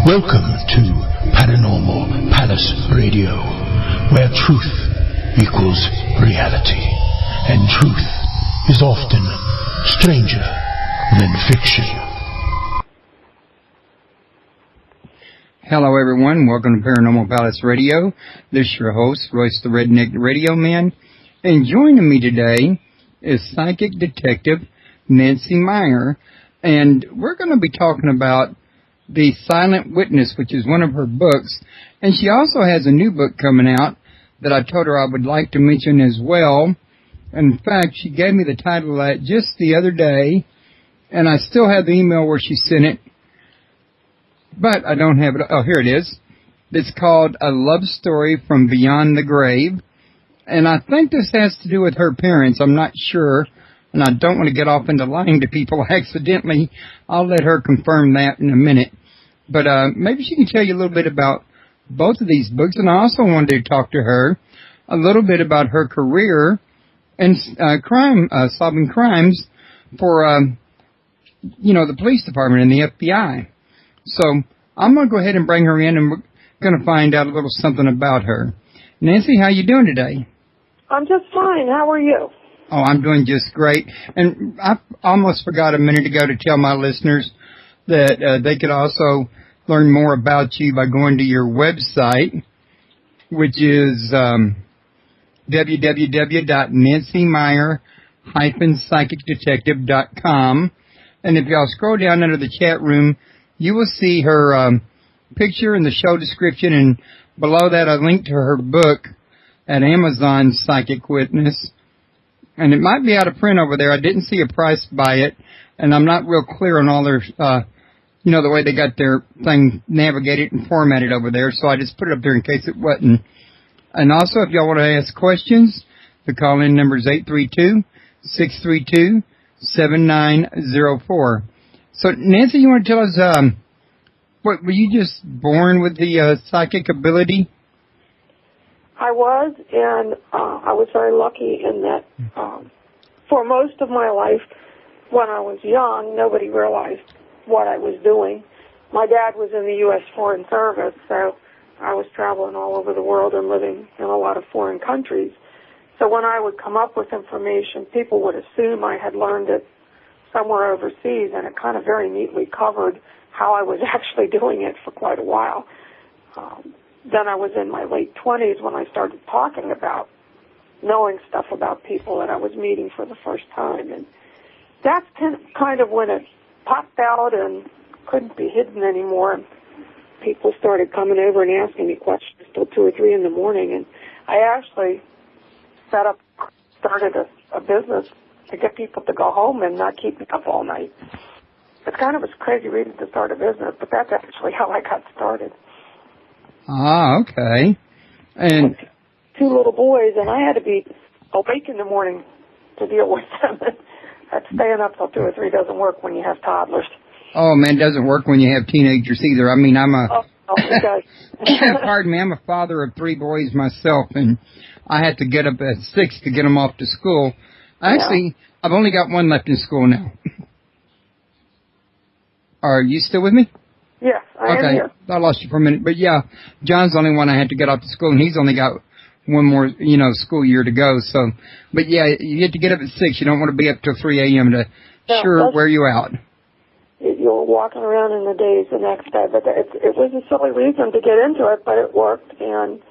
Welcome to Paranormal Palace Radio, where truth equals reality, and truth is often stranger than fiction. Hello everyone, welcome to Paranormal Palace Radio. This is your host, Royce the Redneck Radio Man, and joining me today is psychic detective Nancy Meyer, and we're going to be talking about The Silent Witness, which is one of her books, and she also has a new book coming out that I told her I would like to mention as well. In fact, she gave me the title of that just the other day, and I still have the email where she sent it, but I don't have it. Oh, here it is. It's called A Love Story from Beyond the Grave, and I think this has to do with her parents. I'm not sure, and I don't want to get off into lying to people accidentally. I'll let her confirm that in a minute. But maybe she can tell you a little bit about both of these books, and I also wanted to talk to her a little bit about her career and solving crimes for, the police department and the FBI. So I'm going to go ahead and bring her in, and we're going to find out a little something about her. Nancy, how you doing today? I'm just fine. How are you? Oh, I'm doing just great. And I almost forgot a minute ago to tell my listeners that they could also learn more about you by going to your website, which is www.nancymeyer-psychicdetective.com. And if y'all scroll down under the chat room, you will see her picture in the show description, and below that a link to her book at Amazon, Psychic Witness. And it might be out of print over there. I didn't see a price by it, and I'm not real clear on all their, the way they got their thing navigated and formatted over there, so I just put it up there in case it wasn't. And also, if y'all want to ask questions, the call-in number is 832-632-7904. So, Nancy, you want to tell us, were you just born with the psychic ability? I was, and I was very lucky in that for most of my life, when I was young, nobody realized what I was doing. My dad was in the U.S. Foreign Service, so I was traveling all over the world and living in a lot of foreign countries. So when I would come up with information, people would assume I had learned it somewhere overseas, and it kind of very neatly covered how I was actually doing it for quite a while. Then I was in my late 20s when I started talking about knowing stuff about people that I was meeting for the first time. And that's kind of when it popped out and couldn't be hidden anymore. And people started coming over and asking me questions till 2 or 3 in the morning. And I actually started a business to get people to go home and not keep me up all night. It's kind of a crazy reason to start a business, but that's actually how I got started. Ah, okay. And 2 little boys, and I had to be awake in the morning to deal with them. That staying up till 2 or 3 doesn't work when you have toddlers. Oh, man, it doesn't work when you have teenagers either. I mean, pardon me, I'm a father of 3 boys myself, and I had to get up at 6 to get them off to school. Actually, I've only got one left in school now. Are you still with me? Yes, I am here. I lost you for a minute. But, yeah, John's the only one I had to get off to school, and he's only got one more, school year to go. So, but, yeah, you have to get up at 6. You don't want to be up till 3 a.m. to wear you out. You're walking around in the days the next day. But it was a silly reason to get into it, but it worked. And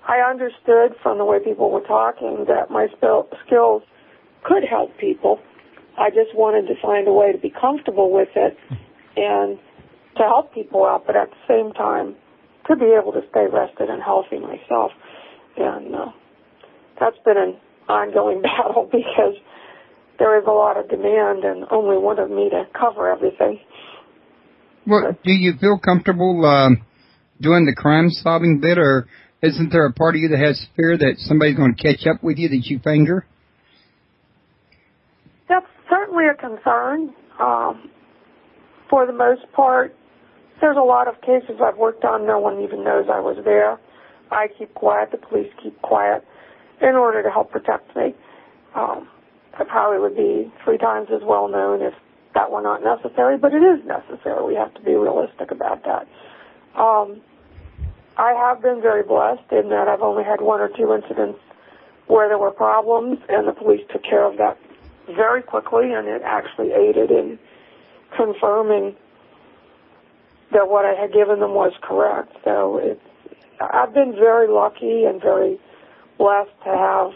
I understood from the way people were talking that my skills could help people. I just wanted to find a way to be comfortable with it and to help people out, but at the same time to be able to stay rested and healthy myself. And that's been an ongoing battle because there is a lot of demand and only one of me to cover everything. Well, do you feel comfortable doing the crime-solving bit, or isn't there a part of you that has fear that somebody's going to catch up with you that you finger? That's certainly a concern. For the most part, there's a lot of cases I've worked on. No one even knows I was there. I keep quiet. The police keep quiet in order to help protect me. I probably would be 3 times as well known if that were not necessary, but it is necessary. We have to be realistic about that. I have been very blessed in that I've only had one or two incidents where there were problems, and the police took care of that very quickly, and it actually aided in confirming that what I had given them was correct. So I've been very lucky and very blessed to have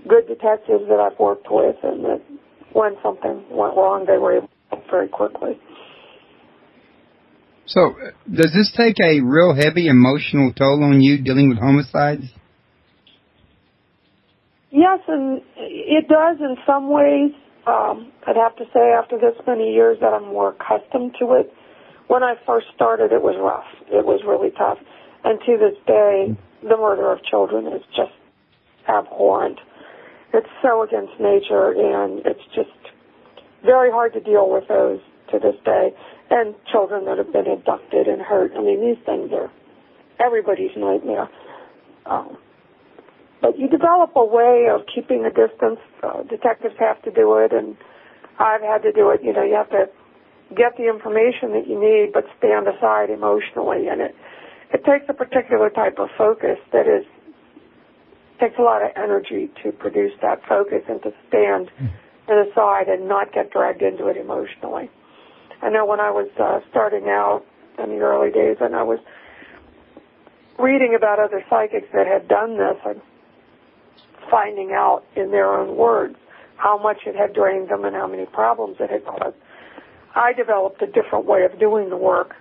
good detectives that I've worked with, and that when something went wrong, they were able to help very quickly. So, does this take a real heavy emotional toll on you dealing with homicides? Yes, and it does in some ways. I'd have to say after this many years that I'm more accustomed to it. When I first started, it was rough. It was really tough. And to this day, the murder of children is just abhorrent. It's so against nature, and it's just very hard to deal with those to this day. And children that have been abducted and hurt. I mean, these things are everybody's nightmare. But you develop a way of keeping a distance. Detectives have to do it, and I've had to do it. You know, you have to get the information that you need, but stand aside emotionally. And it takes a particular type of focus that takes a lot of energy to produce that focus and to stand aside and not get dragged into it emotionally. I know when I was starting out in the early days, and I was reading about other psychics that had done this and finding out in their own words how much it had drained them and how many problems it had caused, I developed a different way of doing the work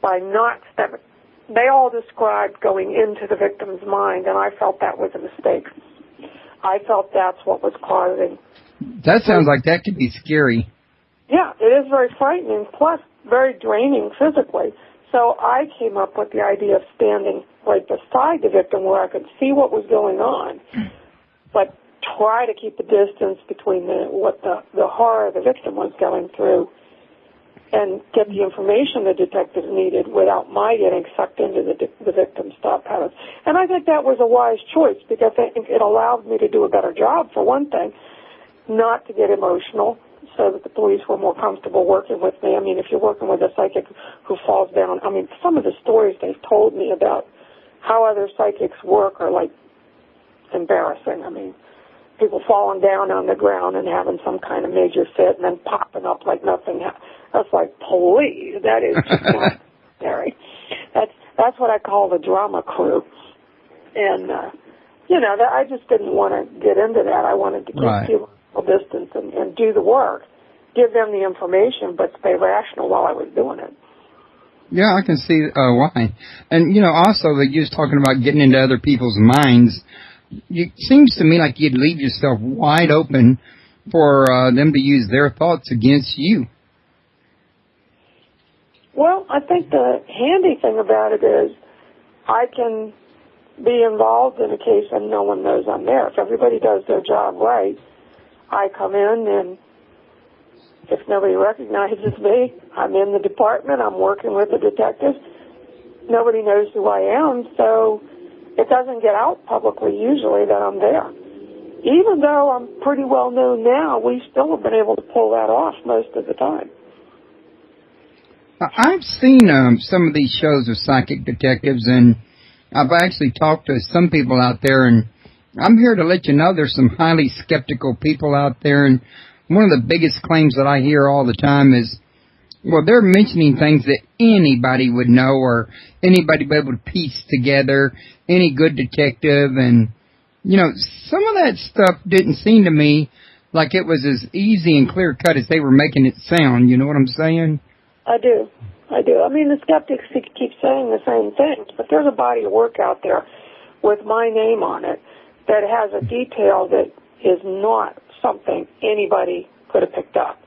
by not stepping. They all described going into the victim's mind, and I felt that was a mistake. I felt that's what was causing. That sounds like that could be scary. Yeah, it is very frightening, plus very draining physically. So I came up with the idea of standing right beside the victim where I could see what was going on, but try to keep the distance between what the horror the victim was going through and get the information the detectives needed without my getting sucked into the victim's thought patterns. And I think that was a wise choice because I think it allowed me to do a better job, for one thing, not to get emotional, so that the police were more comfortable working with me. I mean, if you're working with a psychic who falls down, I mean, some of the stories they've told me about how other psychics work are, like, embarrassing. I mean, people falling down on the ground and having some kind of major fit and then popping up like nothing. That's like, please, that is just not necessary. That's what I call the drama crew. And, I just didn't want to get into that. I wanted to keep people distance and do the work, give them the information, but stay rational while I was doing it. Yeah, I can see why. And, also that you're talking about getting into other people's minds. It seems to me like you'd leave yourself wide open for them to use their thoughts against you. Well, I think the handy thing about it is I can be involved in a case and no one knows I'm there. If everybody does their job right, I come in, and if nobody recognizes me, I'm in the department, I'm working with the detectives. Nobody knows who I am, so it doesn't get out publicly usually that I'm there. Even though I'm pretty well known now, we still have been able to pull that off most of the time. I've seen some of these shows of psychic detectives, and I've actually talked to some people out there, and I'm here to let you know there's some highly skeptical people out there, and one of the biggest claims that I hear all the time is, well, they're mentioning things that anybody would know or anybody would be able to piece together, any good detective, and, some of that stuff didn't seem to me like it was as easy and clear-cut as they were making it sound, you know what I'm saying? I do. I mean, the skeptics keep saying the same things, but there's a body of work out there with my name on it that has a detail that is not something anybody could have picked up.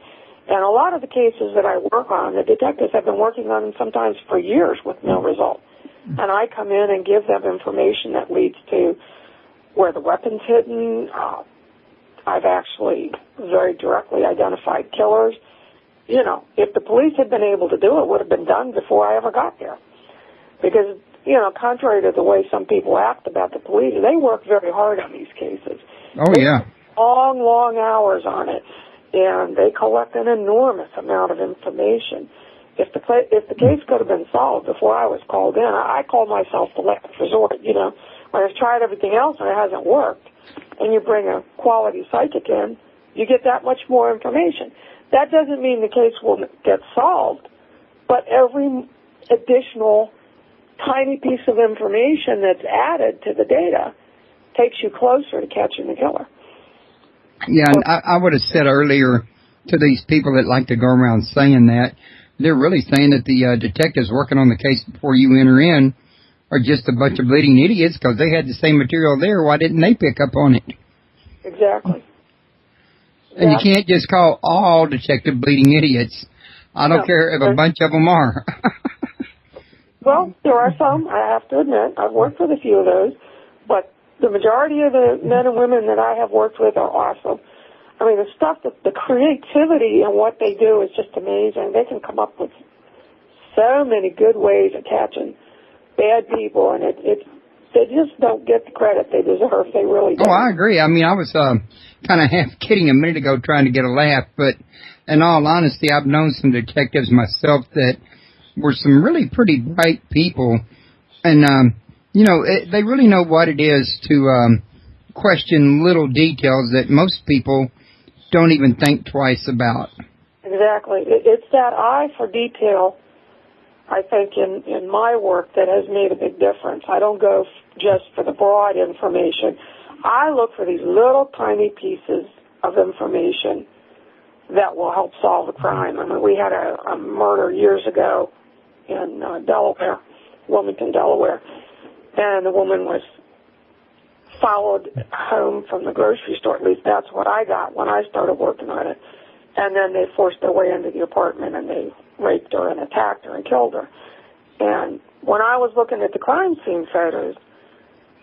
And a lot of the cases that I work on, the detectives have been working on them sometimes for years with no result. And I come in and give them information that leads to where the weapon's hidden. I've actually very directly identified killers. If the police had been able to do it, it would have been done before I ever got there. Because contrary to the way some people act about the police, they work very hard on these cases. Oh, yeah. Long hours on it, and they collect an enormous amount of information. If the case could have been solved before I was called in, I called myself the last resort. When I've tried everything else and it hasn't worked, and you bring a quality psychic in, you get that much more information. That doesn't mean the case will get solved, but every additional tiny piece of information that's added to the data takes you closer to catching the killer. Yeah, and I would have said earlier to these people that like to go around saying that, they're really saying that the detectives working on the case before you enter in are just a bunch of bleeding idiots because they had the same material there. Why didn't they pick up on it? Exactly. And you can't just call all detective bleeding idiots. I don't care if a bunch of them are. Well, there are some, I have to admit. I've worked with a few of those, but the majority of the men and women that I have worked with are awesome. I mean, the stuff, the creativity in what they do is just amazing. They can come up with so many good ways of catching bad people, and they just don't get the credit they deserve. They really don't. Oh, I agree. I mean, I was kind of half kidding a minute ago trying to get a laugh, but in all honesty, I've known some detectives myself that were some really pretty bright people, and, they really know what it is to question little details that most people don't even think twice about. Exactly. It's that eye for detail, I think, in my work that has made a big difference. I don't go just for the broad information. I look for these little tiny pieces of information that will help solve a crime. I mean, we had a murder years ago in Delaware, Wilmington, Delaware, and the woman was followed home from the grocery store. At least that's what I got when I started working on it. And then they forced their way into the apartment and they raped her and attacked her and killed her. And when I was looking at the crime scene photos,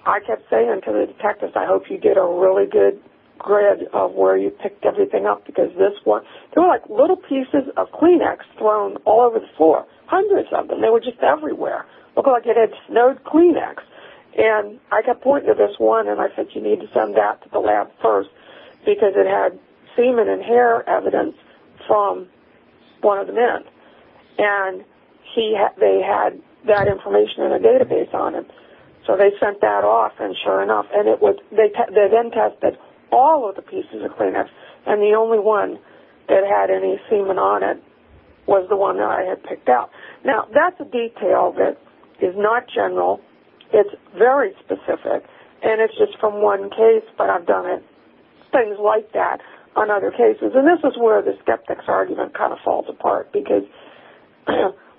I kept saying to the detectives, I hope you did a really good grid of where you picked everything up, because this one, there were like little pieces of Kleenex thrown all over the floor, hundreds of them. They were just everywhere. Looked like it had snowed Kleenex. And I kept pointing to this one, and I said, you need to send that to the lab first, because it had semen and hair evidence from one of the men. And they had that information in a database on him. So they sent that off, and sure enough, and it was they then tested all of the pieces of Kleenex, and the only one that had any semen on it was the one that I had picked out. Now, that's a detail that is not general. It's very specific, and it's just from one case, but I've done things like that on other cases. And this is where the skeptics argument kind of falls apart, because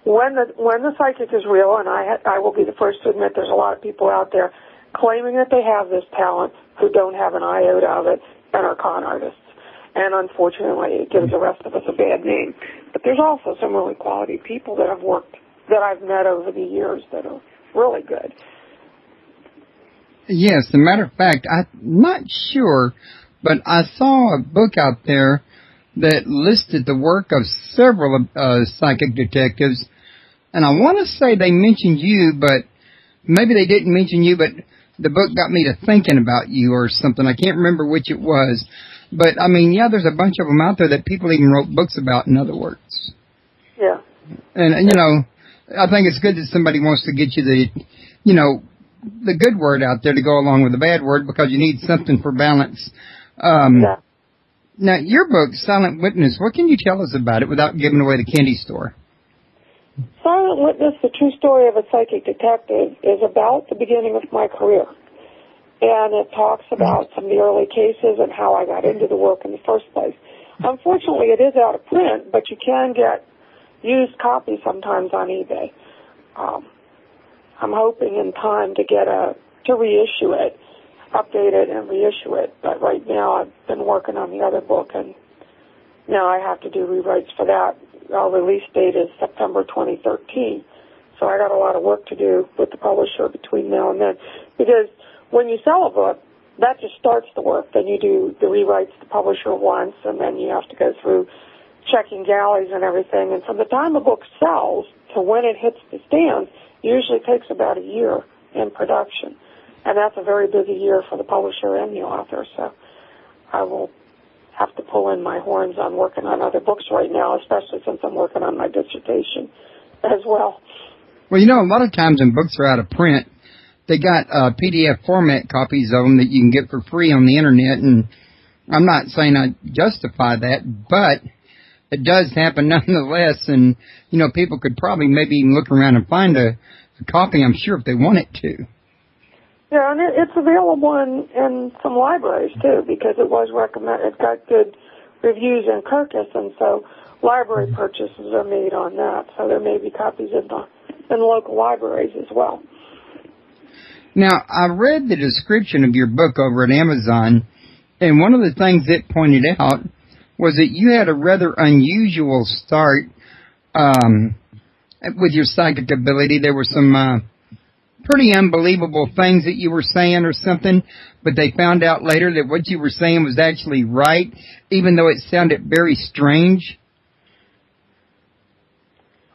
when the psychic is real, and I will be the first to admit there's a lot of people out there claiming that they have this talent who don't have an iota of it and are con artists. And unfortunately, it gives the rest of us a bad name. But there's also some really quality people that I've met over the years that are really good. Yes, as a matter of fact, I'm not sure, but I saw a book out there that listed the work of several psychic detectives, and I want to say they mentioned you, but maybe they didn't mention you, but the book got me to thinking about you or something. I can't remember which it was. But, I mean, yeah, there's a bunch of them out there that people even wrote books about, in other words. Yeah. And I think it's good that somebody wants to get you the good word out there to go along with the bad word, because you need something for balance. Yeah. Now, your book, Silent Witness, what can you tell us about it without giving away the candy store? Silent Witness, the true story of a psychic detective, is about the beginning of my career. And it talks about some of the early cases and how I got into the work in the first place. Unfortunately, it is out of print, but you can get used copies sometimes on eBay. I'm hoping in time to reissue it, update it and reissue it. But right now I've been working on the other book, and now I have to do rewrites for that. Our release date is September 2013. So I got a lot of work to do with the publisher between now and then. Because when you sell a book, that just starts the work. Then you do the rewrites the publisher wants, and then you have to go through checking galleys and everything. And from the time a book sells to when it hits the stands, usually takes about a year in production. And that's a very busy year for the publisher and the author. So I will have to pull in my horns on working on other books right now, especially since I'm working on my dissertation as well. Well, you know, a lot of times when books are out of print, they got PDF format copies of them that you can get for free on the Internet, and I'm not saying I justify that, but it does happen nonetheless, and, you know, people could probably maybe even look around and find a copy, I'm sure, if they wanted to. Yeah, and it's available in some libraries, too, because it was recommended. It got good reviews in Kirkus, and so library purchases are made on that, so there may be copies in local libraries as well. Now, I read the description of your book over at Amazon, and one of the things it pointed out was that you had a rather unusual start with your psychic ability. There were some pretty unbelievable things that you were saying or something, but they found out later that what you were saying was actually right, even though it sounded very strange.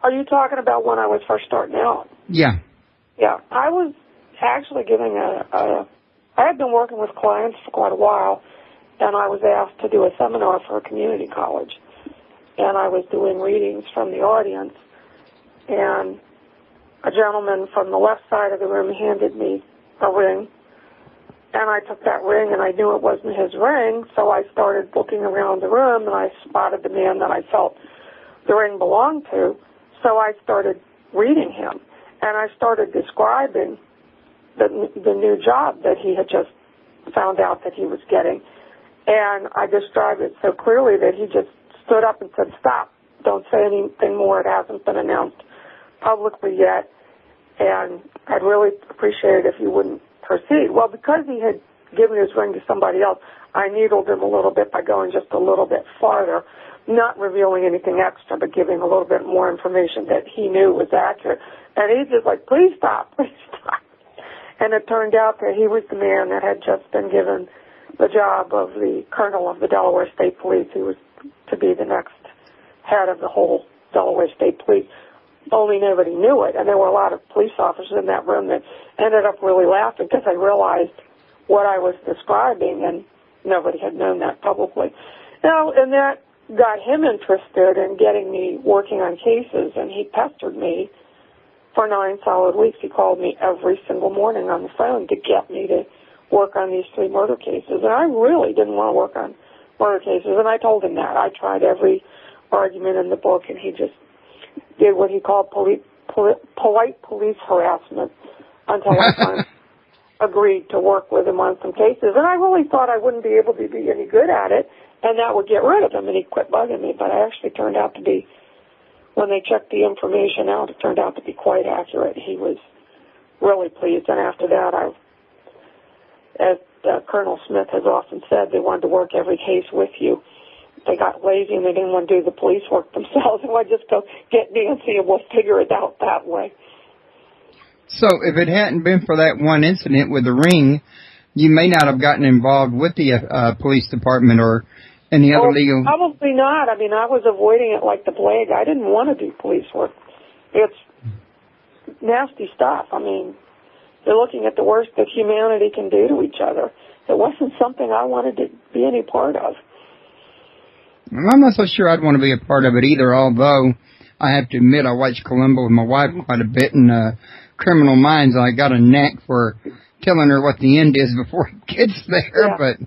Are you talking about when I was first starting out? Yeah. Yeah, I was actually giving I had been working with clients for quite a while, and I was asked to do a seminar for a community college. And I was doing readings from the audience, and a gentleman from the left side of the room handed me a ring, and I took that ring, and I knew it wasn't his ring, so I started looking around the room, and I spotted the man that I felt the ring belonged to, so I started reading him, and I started describing the new job that he had just found out that he was getting, and I described it so clearly that he just stood up and said, "Stop, don't say anything more, it hasn't been announced publicly yet, and I'd really appreciate it if you wouldn't proceed." Well, because he had given his ring to somebody else, I needled him a little bit by going just a little bit farther, not revealing anything extra, but giving a little bit more information that he knew was accurate. And he's just like, "Please stop, please stop." And it turned out that he was the man that had just been given the job of the colonel of the Delaware State Police, who was to be the next head of the whole Delaware State Police. Only nobody knew it, and there were a lot of police officers in that room that ended up really laughing because they realized what I was describing, and nobody had known that publicly. Now, and that got him interested in getting me working on cases, and he pestered me for 9 solid weeks. He called me every single morning on the phone to get me to work on these 3 murder cases, and I really didn't want to work on murder cases, and I told him that. I tried every argument in the book, and he just did what he called polite police harassment until I finally agreed to work with him on some cases. And I really thought I wouldn't be able to be any good at it, and that would get rid of him, and he'd quit bugging me. But I actually turned out to be, when they checked the information out, it turned out to be quite accurate. He was really pleased. And after that, as Colonel Smith has often said, they wanted to work every case with you. They got lazy and they didn't want to do the police work themselves. And I just go get Nancy and we'll figure it out that way. So if it hadn't been for that one incident with the ring, you may not have gotten involved with the police department or any other legal... Probably not. I mean, I was avoiding it like the plague. I didn't want to do police work. It's nasty stuff. I mean, they're looking at the worst that humanity can do to each other. It wasn't something I wanted to be any part of. I'm not so sure I'd want to be a part of it either, although I have to admit I watch Columbo with my wife quite a bit, and Criminal Minds, I got a knack for telling her what the end is before it gets there. Yeah. But,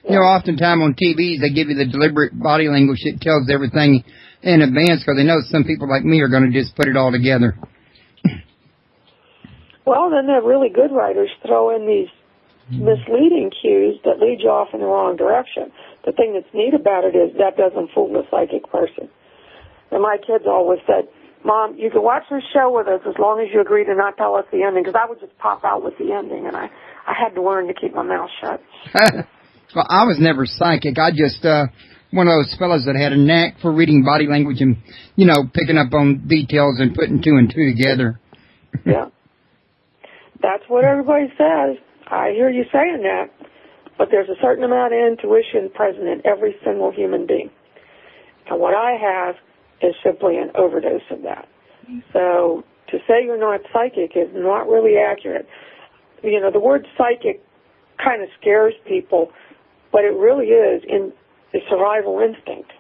you know, oftentimes on TVs they give you the deliberate body language that tells everything in advance because they know some people like me are going to just put it all together. Well, then the really good writers throw in these misleading cues that lead you off in the wrong direction. The thing that's neat about it is that doesn't fool the psychic person. And my kids always said, "Mom, you can watch this show with us as long as you agree to not tell us the ending," because I would just pop out with the ending, and I had to learn to keep my mouth shut. Well, I was never psychic. I just one of those fellas that had a knack for reading body language and, you know, picking up on details and putting 2 and 2 together. Yeah. That's what everybody says. I hear you saying that. But there's a certain amount of intuition present in every single human being. And what I have is simply an overdose of that. So to say you're not psychic is not really accurate. You know, the word psychic kind of scares people, but it really is. the survival instinct,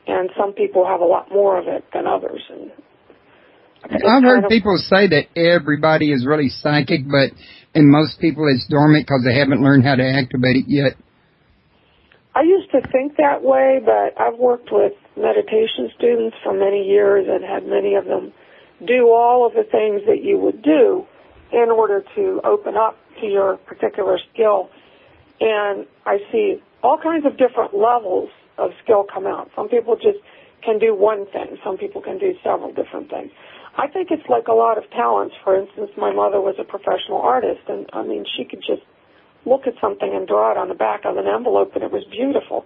and some people have a lot more of it than others. And I've heard people say that everybody is really psychic, but in most people it's dormant because they haven't learned how to activate it yet. I used to think that way, but I've worked with meditation students for many years and had many of them do all of the things that you would do in order to open up to your particular skill. And I see all kinds of different levels of skill come out. Some people just can do one thing. Some people can do several different things. I think it's like a lot of talents. For instance, my mother was a professional artist, and, I mean, she could just look at something and draw it on the back of an envelope, and it was beautiful.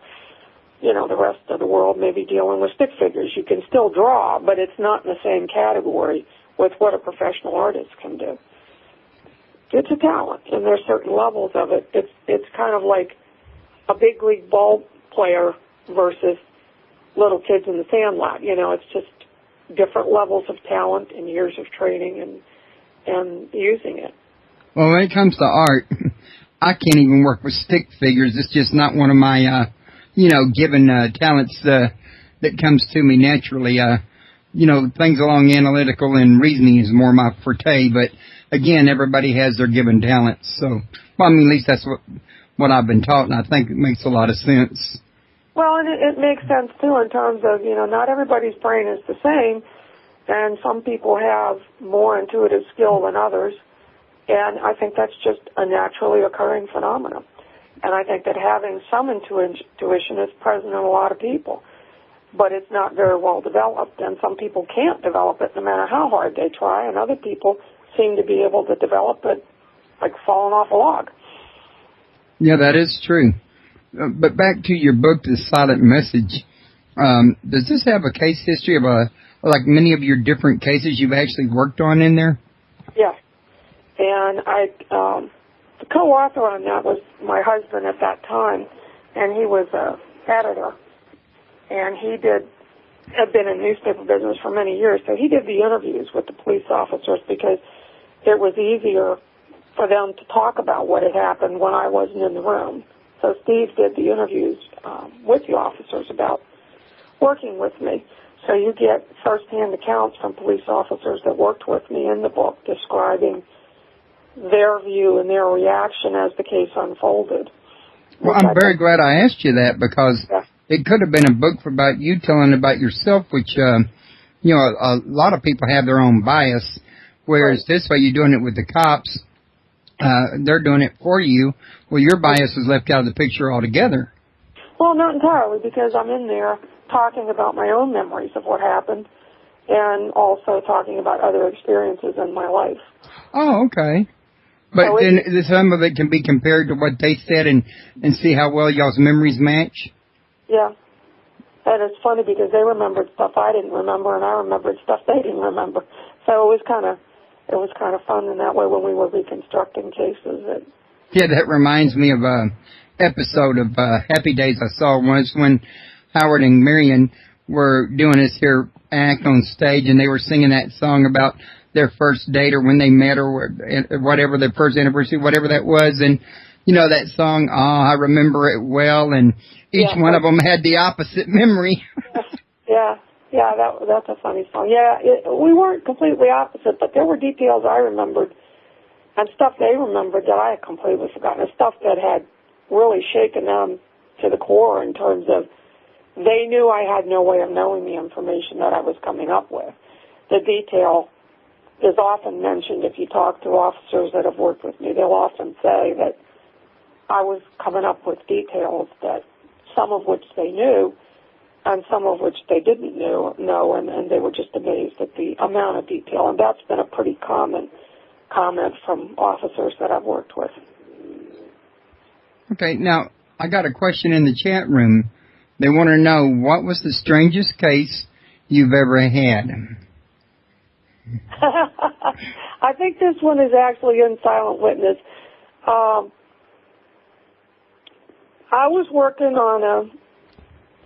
You know, the rest of the world may be dealing with stick figures. You can still draw, but it's not in the same category with what a professional artist can do. It's a talent, and there's certain levels of it. It's kind of like a big league ball player versus little kids in the sandlot. You know, it's just different levels of talent and years of training and using it. Well, when it comes to art, I can't even work with stick figures. It's just not one of my, given talents that comes to me naturally. Things along analytical and reasoning is more my forte, but again, everybody has their given talents. So, well, I mean, at least that's what I've been taught, and I think it makes a lot of sense. Well, and it makes sense, too, in terms of, not everybody's brain is the same, and some people have more intuitive skill than others, and I think that's just a naturally occurring phenomenon. And I think that having some intuition is present in a lot of people, but it's not very well developed, and some people can't develop it no matter how hard they try, and other people seem to be able to develop it like falling off a log. Yeah, that is true. But back to your book, The Silent Message, does this have a case history of like many of your different cases you've actually worked on in there? Yes. And the co-author on that was my husband at that time, and he was an editor. And he had been in newspaper business for many years, so he did the interviews with the police officers because it was easier for them to talk about what had happened when I wasn't in the room. So Steve did the interviews with the officers about working with me. So you get first-hand accounts from police officers that worked with me in the book describing their view and their reaction as the case unfolded. Well, I'm very glad I asked you that because it could have been a book about you telling about yourself, which, a lot of people have their own bias, whereas this way you're doing it with the cops. They're doing it for you. Well, your bias is left out of the picture altogether. Well, not entirely, because I'm in there talking about my own memories of what happened and also talking about other experiences in my life. Oh, okay. But so then some of it can be compared to what they said and see how well y'all's memories match? Yeah. And it's funny because they remembered stuff I didn't remember, and I remembered stuff they didn't remember. So it was kind of fun in that way when we were reconstructing cases. Yeah, that reminds me of an episode of Happy Days I saw once when Howard and Marion were doing this here act on stage, and they were singing that song about their first date or when they met or whatever, their first anniversary, whatever that was. And, that song, I remember it well, and each one of them had the opposite memory. Yeah, that's a funny song. Yeah, we weren't completely opposite, but there were details I remembered and stuff they remembered that I had completely forgotten, and stuff that had really shaken them to the core in terms of they knew I had no way of knowing the information that I was coming up with. The detail is often mentioned if you talk to officers that have worked with me. They'll often say that I was coming up with details that some of which they knew and some of which they didn't know, and they were just amazed at the amount of detail. And that's been a pretty common comment from officers that I've worked with. Okay, now, I got a question in the chat room. They want to know, what was the strangest case you've ever had? I think this one is actually in Silent Witness. I was working on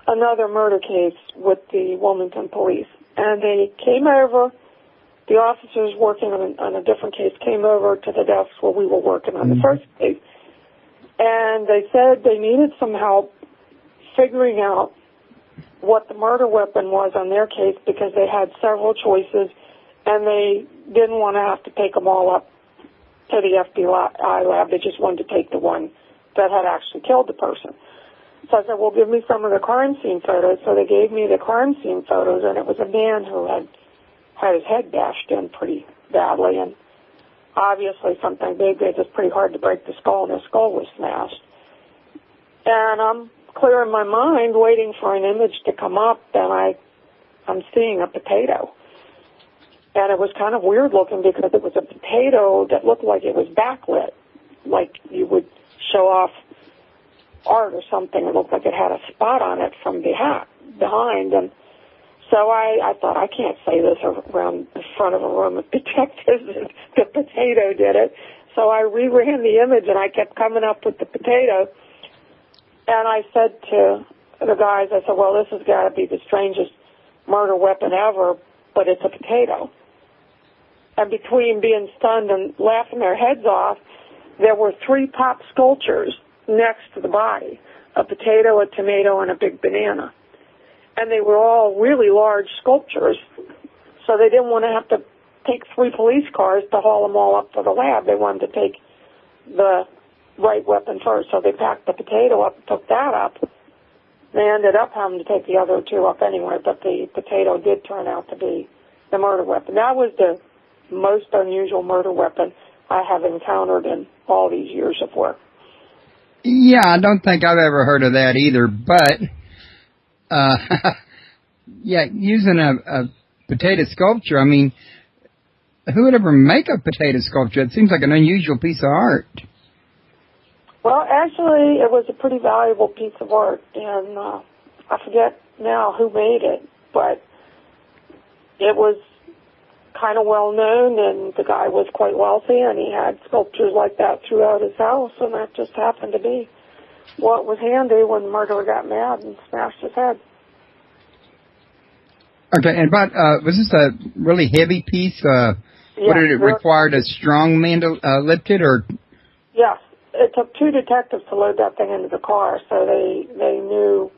another murder case with the Wilmington police, and they came over, the officers working on a different case came over to the desk where we were working on the first case, and they said they needed some help figuring out what the murder weapon was on their case because they had several choices and they didn't want to have to take them all up to the FBI lab. They just wanted to take the one that had actually killed the person. So I said, well, give me some of the crime scene photos. So they gave me the crime scene photos, and it was a man who had his head bashed in pretty badly, and obviously something big. It was pretty hard to break the skull, and the skull was smashed. And I'm clear in my mind, waiting for an image to come up, and I'm seeing a potato. And it was kind of weird looking because it was a potato that looked like it was backlit, like you would show off art or something. It looked like it had a spot on it from behind. And so I thought, I can't say this around the front of a room of detectives. The potato did it. So I reran the image, and I kept coming up with the potato. And I said to the guys, I said, well, this has got to be the strangest murder weapon ever, but it's a potato. And between being stunned and laughing their heads off, there were 3 pop sculptures next to the body, a potato, a tomato, and a big banana. And they were all really large sculptures, so they didn't want to have to take 3 police cars to haul them all up to the lab. They wanted to take the right weapon first, so they packed the potato up and took that up. They ended up having to take the other 2 up anyway, but the potato did turn out to be the murder weapon. That was the most unusual murder weapon I have encountered in all these years of work. Yeah, I don't think I've ever heard of that either, but, yeah, using a potato sculpture, I mean, who would ever make a potato sculpture? It seems like an unusual piece of art. Well, actually, it was a pretty valuable piece of art, and I forget now who made it, but it was kind of well known, and the guy was quite wealthy, and he had sculptures like that throughout his house, and that just happened to be what was handy when the murderer got mad and smashed his head. Okay, and about, was this a really heavy piece? Yeah, what did it require a strong man to lift it, or? Yes, it took 2 detectives to load that thing into the car, so they knew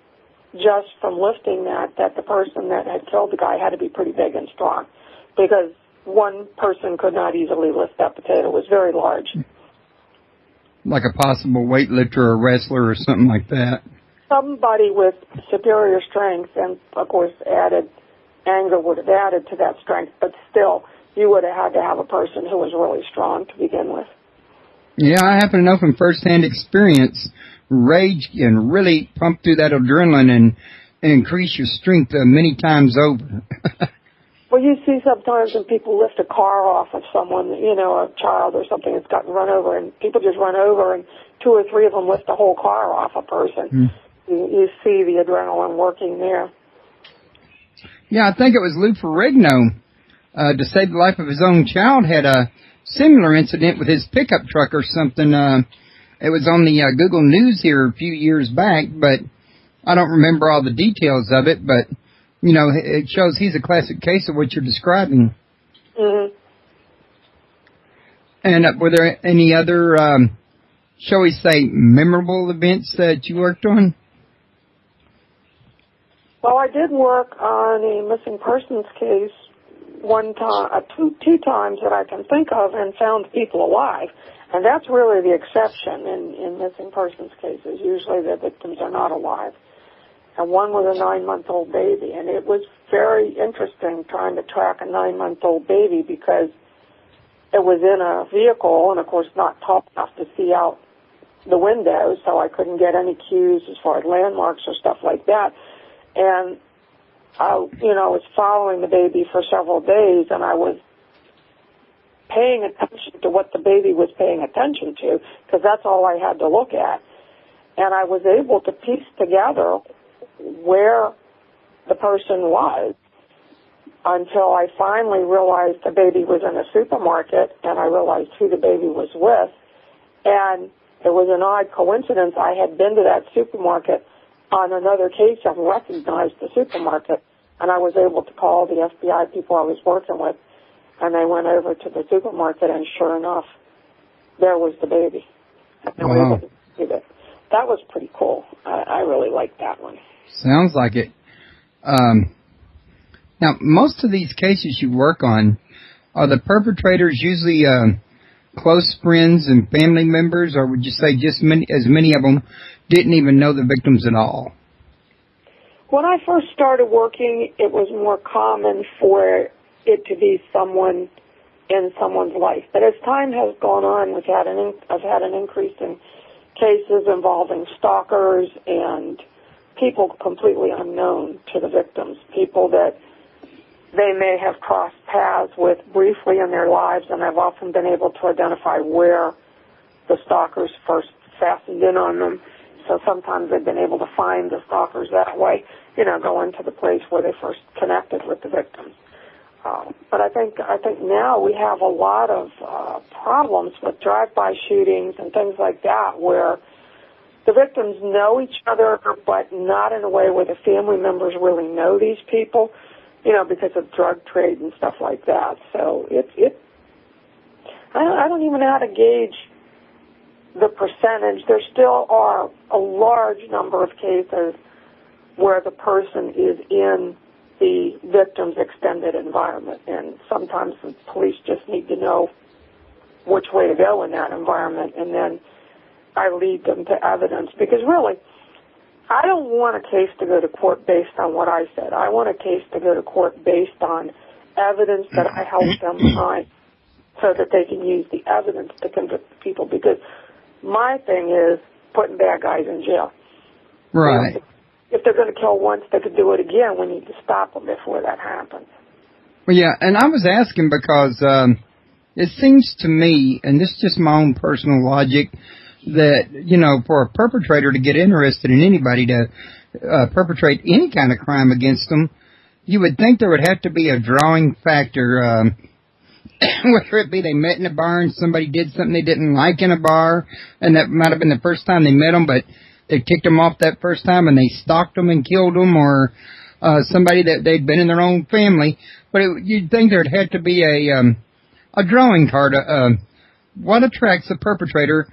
just from lifting that the person that had killed the guy had to be pretty big and strong, because one person could not easily lift that potato. It was very large. Like a possible weightlifter or wrestler or something like that. Somebody with superior strength, and of course added anger would have added to that strength, but still you would have had to have a person who was really strong to begin with. Yeah, I happen to know from first-hand experience, rage can really pump through that adrenaline and increase your strength many times over. Well, you see sometimes when people lift a car off of someone, you know, a child or something that's gotten run over, and people just run over, and 2 or 3 of them lift the whole car off a person. You see the adrenaline working there. Yeah, I think it was Lou Ferrigno, to save the life of his own child, had a similar incident with his pickup truck or something. It was on the Google News here a few years back, but I don't remember all the details of it, but you know, it shows he's a classic case of what you're describing. Mm-hmm. And were there any other, shall we say, memorable events that you worked on? Well, I did work on a missing persons case one time, two times that I can think of, and found people alive. And that's really the exception in missing persons cases. Usually the victims are not alive. And one was a 9-month-old baby, and it was very interesting trying to track a 9-month-old baby because it was in a vehicle and, of course, not tall enough to see out the window, so I couldn't get any cues as far as landmarks or stuff like that. And I, was following the baby for several days, and I was paying attention to what the baby was paying attention to because that's all I had to look at. And I was able to piece together where the person was until I finally realized the baby was in a supermarket, and I realized who the baby was with. And it was an odd coincidence. I had been to that supermarket on another case and recognized the supermarket, and I was able to call the FBI people I was working with, and they went over to the supermarket, and sure enough, there was the baby. And they were able to see it. that was pretty cool. I really liked that one. Sounds like it. Now, most of these cases you work on, are the perpetrators usually close friends and family members, or would you say just as many of them didn't even know the victims at all? When I first started working, it was more common for it to be someone in someone's life. But as time has gone on, I've had an increase in cases involving stalkers and people completely unknown to the victims, people that they may have crossed paths with briefly in their lives, and I've often been able to identify where the stalkers first fastened in on them. So sometimes they've been able to find the stalkers that way, going to the place where they first connected with the victims. But I think now we have a lot of problems with drive-by shootings and things like that, where the victims know each other, but not in a way where the family members really know these people, because of drug trade and stuff like that. So I don't even know how to gauge the percentage. There still are a large number of cases where the person is in the victim's extended environment, and sometimes the police just need to know which way to go in that environment, and then I lead them to evidence, because really, I don't want a case to go to court based on what I said. I want a case to go to court based on evidence that I helped them find, so that they can use the evidence to convict the people, because my thing is putting bad guys in jail. Right. If they're going to kill once, they could do it again. We need to stop them before that happens. Well, yeah, and I was asking because it seems to me, and this is just my own personal logic, that, for a perpetrator to get interested in anybody to perpetrate any kind of crime against them, you would think there would have to be a drawing factor, whether it be they met in a bar and somebody did something they didn't like in a bar, and that might have been the first time they met them, but they ticked them off that first time and they stalked them and killed them, or somebody that they'd been in their own family. But you'd think there'd have to be a drawing card. What attracts a perpetrator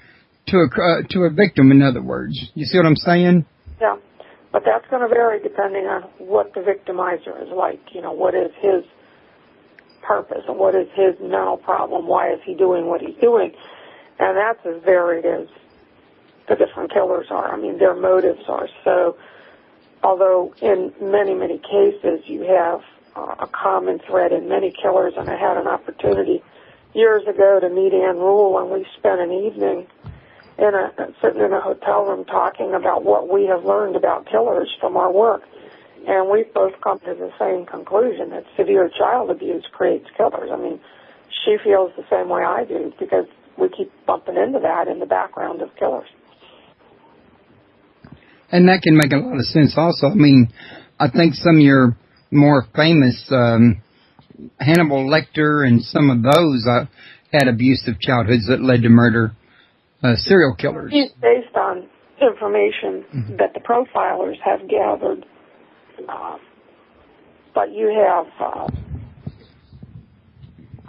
to a victim, in other words? You see what I'm saying? Yeah, but that's going to vary depending on what the victimizer is like. What is his purpose and what is his mental problem? Why is he doing what he's doing? And that's as varied as the different killers are. I mean, their motives are. So, although in many, many cases you have a common thread in many killers, and I had an opportunity years ago to meet Ann Rule, and we spent an evening sitting in a hotel room talking about what we have learned about killers from our work. And we've both come to the same conclusion, that severe child abuse creates killers. I mean, she feels the same way I do, because we keep bumping into that in the background of killers. And that can make a lot of sense also. I mean, I think some of your more famous, Hannibal Lecter and some of those had abusive childhoods that led to murder. Serial killers. It's based on information that the profilers have gathered. But you have,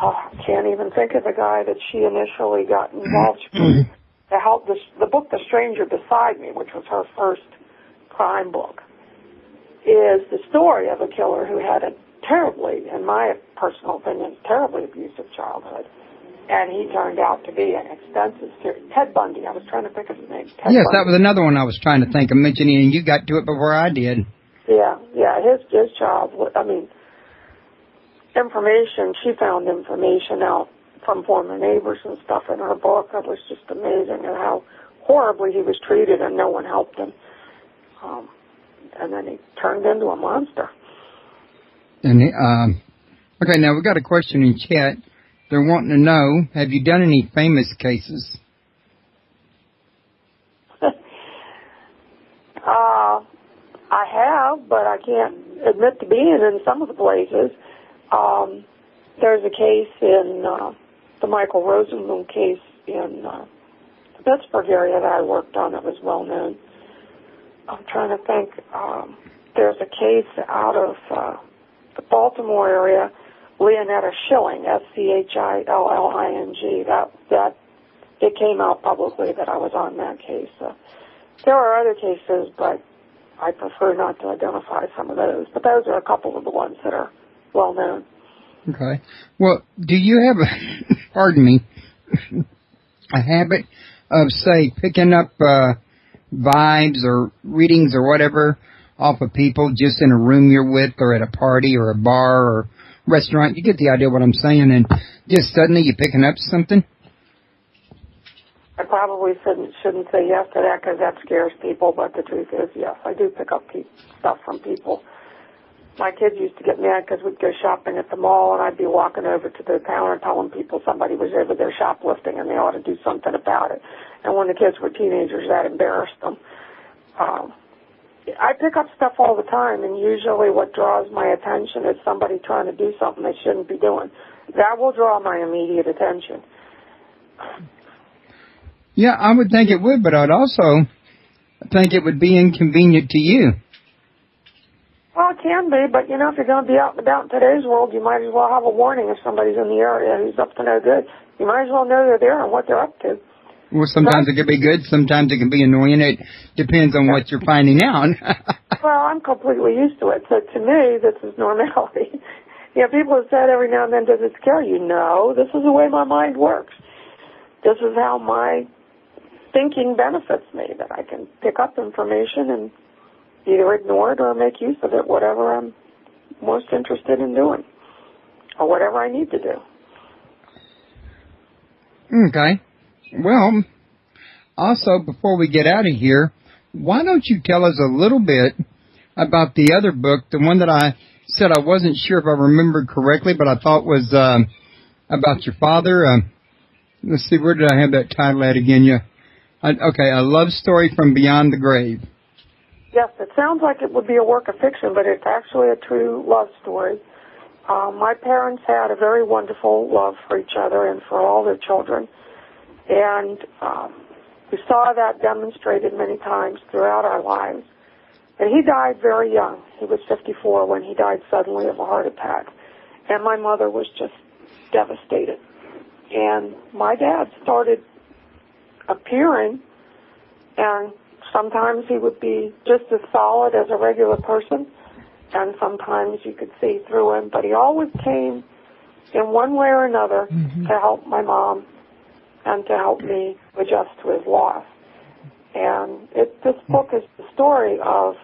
I can't even think of the guy that she initially got involved with to help the book The Stranger Beside Me, which was her first crime book, is the story of a killer who had a terribly, in my personal opinion, terribly abusive childhood. And he turned out to be an extensive series. Ted Bundy, I was trying to think of his name. Ted yes, Bundy. That was another one I was trying to think of mentioning, and you got to it before I did. Yeah, his child, information, she found information out from former neighbors and stuff in her book. It was just amazing at how horribly he was treated and no one helped him. And then he turned into a monster. And okay, now we got a question in chat. They're wanting to know, have you done any famous cases? I have, but I can't admit to being in some of the places. There's a case in the Michael Rosenblum case in the Pittsburgh area that I worked on that was well known. I'm trying to think. There's a case out of the Baltimore area, Leonetta Schilling, Schilling. That it came out publicly that I was on that case. There are other cases, but I prefer not to identify some of those. But those are a couple of the ones that are well known. Okay. Well, do you have pardon me, a habit of, say, picking up vibes or readings or whatever off of people just in a room you're with or at a party or a bar or restaurant? You get the idea what I'm saying, and just suddenly you're picking up something? I probably shouldn't say yes to that because that scares people, but the truth is, yes, I do pick up stuff from people. My kids used to get mad because we'd go shopping at the mall, and I'd be walking over to the counter telling people somebody was over there shoplifting and they ought to do something about it. And when the kids were teenagers, that embarrassed them. I pick up stuff all the time, and usually what draws my attention is somebody trying to do something they shouldn't be doing. That will draw my immediate attention. Yeah, I would think it would, but I'd also think it would be inconvenient to you. Well, it can be, but, you know, if you're going to be out and about in today's world, you might as well have a warning if somebody's in the area who's up to no good. You might as well know they're there and what they're up to. Well, sometimes it can be good, sometimes it can be annoying. It depends on what you're finding out. Well, I'm completely used to it, so to me, this is normality. You know, people have said every now and then, does it scare you? No, this is the way my mind works. This is how my thinking benefits me, that I can pick up information and either ignore it or make use of it, whatever I'm most interested in doing, or whatever I need to do. Okay. Well, also, before we get out of here, why don't you tell us a little bit about the other book, the one that I said I wasn't sure if I remembered correctly, but I thought was about your father. Let's see, where did I have that title at again? Okay, A Love Story from Beyond the Grave. Yes, it sounds like it would be a work of fiction, but it's actually a true love story. My parents had a very wonderful love for each other and for all their children, and we saw that demonstrated many times throughout our lives. And he died very young. He was 54 when he died suddenly of a heart attack, and my mother was just devastated. And my dad started appearing, and sometimes he would be just as solid as a regular person, and sometimes you could see through him, but he always came in one way or another to help my mom and to help me adjust to his loss. And this book is the story of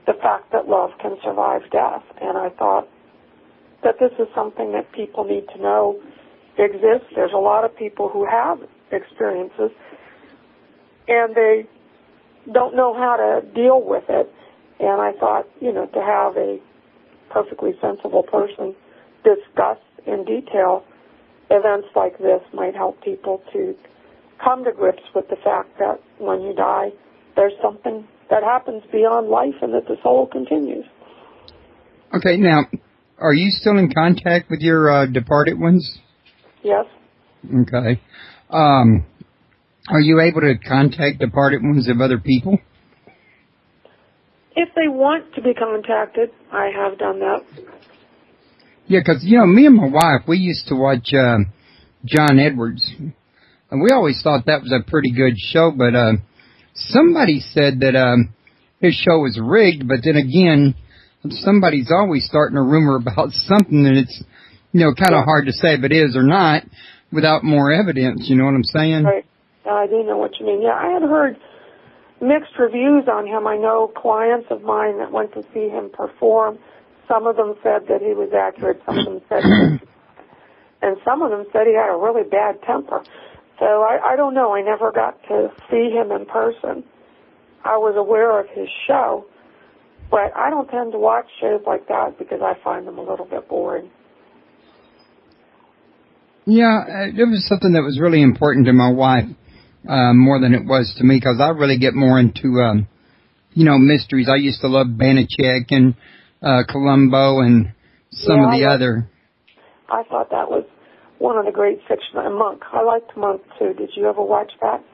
the fact that love can survive death, and I thought that this is something that people need to know exists. There's a lot of people who have experiences, and they don't know how to deal with it. And I thought, you know, to have a perfectly sensible person discuss in detail events like this might help people to come to grips with the fact that when you die, there's something that happens beyond life and that the soul continues. Okay, now, are you still in contact with your departed ones? Yes. Okay. Are you able to contact departed ones of other people? If they want to be contacted, I have done that. Yeah, because, you know, me and my wife, we used to watch John Edwards, and we always thought that was a pretty good show, but somebody said that his show was rigged, but then again, somebody's always starting a rumor about something, and it's, you know, kind of hard to say if it is or not without more evidence, you know what I'm saying? Right. I do know what you mean. Yeah, I had heard mixed reviews on him. I know clients of mine that went to see him perform. Some of them said that he was accurate. Some of them said, and some of them said he had a really bad temper. So I don't know. I never got to see him in person. I was aware of his show, but I don't tend to watch shows like that because I find them a little bit boring. Yeah, it was something that was really important to my wife. More than it was to me, because I really get more into, you know, mysteries. I used to love Banachek and Columbo and some of the other. I thought that was one of the great fiction. And Monk. I liked Monk, too. Did you ever watch that?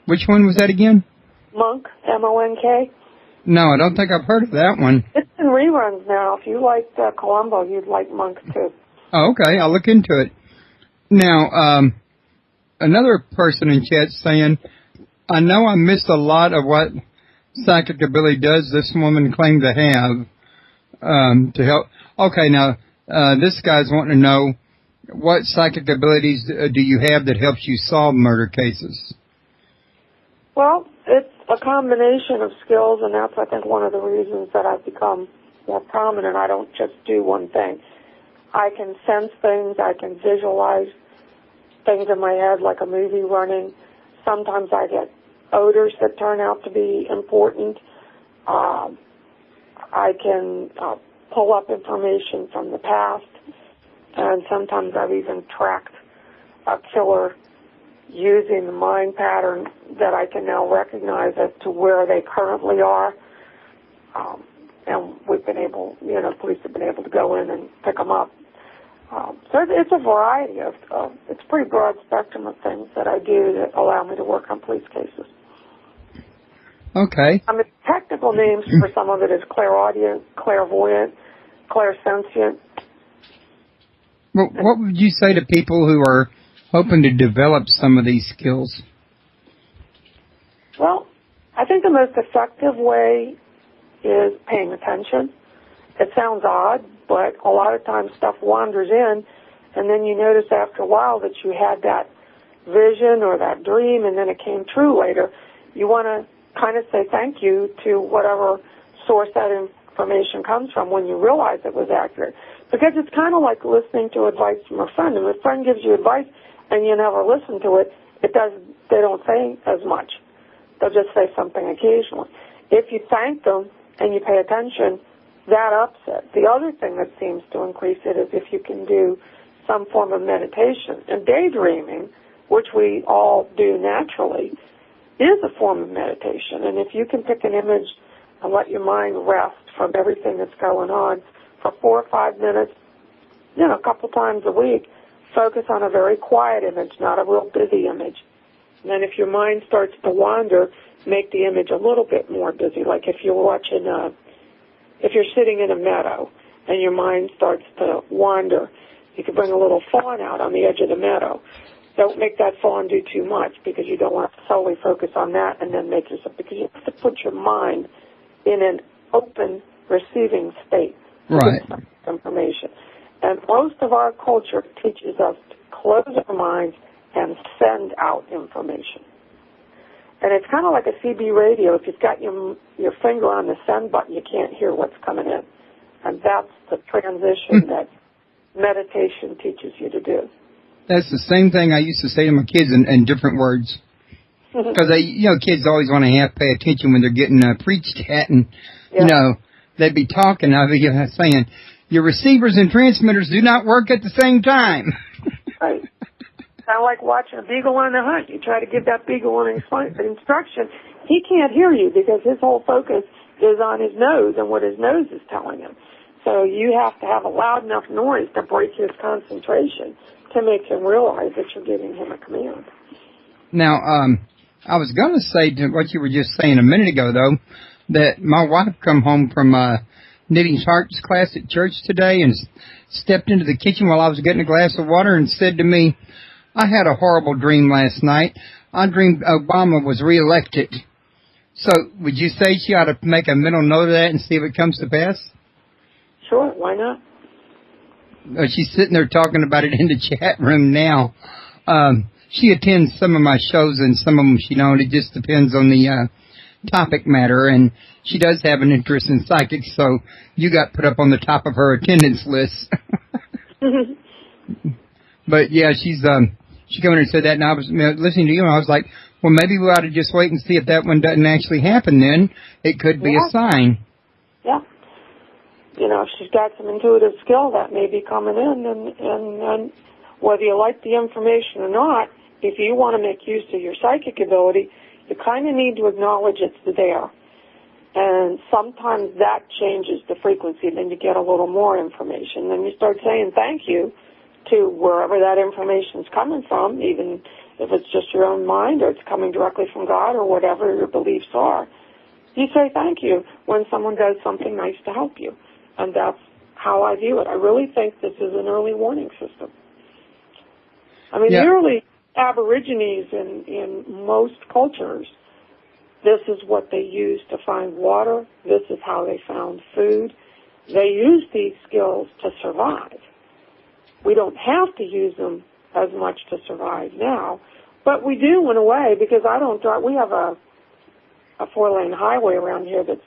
Which one was that again? Monk, M-O-N-K. No, I don't think I've heard of that one. It's in reruns now. If you liked Columbo, you'd like Monk, too. Oh, okay. I'll look into it. Now, another person in chat saying, I know I missed a lot of what psychic ability does this woman claimed to have to help. Okay, now this guy's wanting to know what psychic abilities do you have that helps you solve murder cases? Well, it's a combination of skills, and that's, I think, one of the reasons that I've become more prominent. I don't just do one thing. I can sense things. I can visualize things in my head like a movie running. Sometimes I get odors that turn out to be important. I can pull up information from the past, and sometimes I've even tracked a killer using the mind pattern that I can now recognize as to where they currently are. And we've been able, police have been able to go in and pick them up. So it's a variety of, it's a pretty broad spectrum of things that I do that allow me to work on police cases. Okay. I mean, technical names for some of it is clairaudient, clairvoyant, clairsentient. Well, what would you say to people who are hoping to develop some of these skills? Well, I think the most effective way is paying attention. It sounds odd, but a lot of times stuff wanders in, and then you notice after a while that you had that vision or that dream, and then it came true later. You want to kind of say thank you to whatever source that information comes from when you realize it was accurate. Because it's kind of like listening to advice from a friend. If a friend gives you advice and you never listen to it, they don't say as much. They'll just say something occasionally. If you thank them and you pay attention, that ups it. The other thing that seems to increase it is if you can do some form of meditation. And daydreaming, which we all do naturally, is a form of meditation. And if you can pick an image and let your mind rest from everything that's going on for 4 or 5 minutes, a couple times a week, focus on a very quiet image, not a real busy image. And then if your mind starts to wander, make the image a little bit more busy. Like if you're watching, if you're sitting in a meadow and your mind starts to wander, you can bring a little fawn out on the edge of the meadow. Don't make that fawn do too much because you don't want to solely focus on that and then make yourself, because you have to put your mind in an open receiving state to right. get some information. And most of our culture teaches us to close our minds and send out information. And it's kind of like a CB radio. If you've got your finger on the send button, you can't hear what's coming in. And that's the transition that meditation teaches you to do. That's the same thing I used to say to my kids in different words. Because, kids always want to pay attention when they're getting preached at. And, they'd be talking. I'd be saying, your receivers and transmitters do not work at the same time. Right. Kind of like watching a beagle on a hunt. You try to give that beagle an instruction. He can't hear you because his whole focus is on his nose and what his nose is telling him. So you have to have a loud enough noise to break his concentration to make him realize that you're giving him a command. Now, I was going to say to what you were just saying a minute ago, though, that my wife come home from Knitting Hearts class at church today and stepped into the kitchen while I was getting a glass of water and said to me, I had a horrible dream last night. I dreamed Obama was reelected. So would you say she ought to make a mental note of that and see if it comes to pass? Sure, why not? She's sitting there talking about it in the chat room now. She attends some of my shows and some of them she don't. It just depends on the topic matter. And she does have an interest in psychics, so you got put up on the top of her attendance list. But, yeah, she came in and said that, and I was listening to you, and I was like, well, maybe we ought to just wait and see if that one doesn't actually happen then. It could be a sign. Yeah. If she's got some intuitive skill that may be coming in, and whether you like the information or not, if you want to make use of your psychic ability, you kind of need to acknowledge it's there. And sometimes that changes the frequency. Then you get a little more information. Then you start saying thank you to wherever that information is coming from, even if it's just your own mind or it's coming directly from God or whatever your beliefs are. You say thank you when someone does something nice to help you. And that's how I view it. I really think this is an early warning system. I mean, the early Aborigines in most cultures This is what they used to find water. This is how they found food. They used these skills to survive. We don't have to use them as much to survive now, but we do in a way, because I don't drive. We have a 4-lane highway around here that's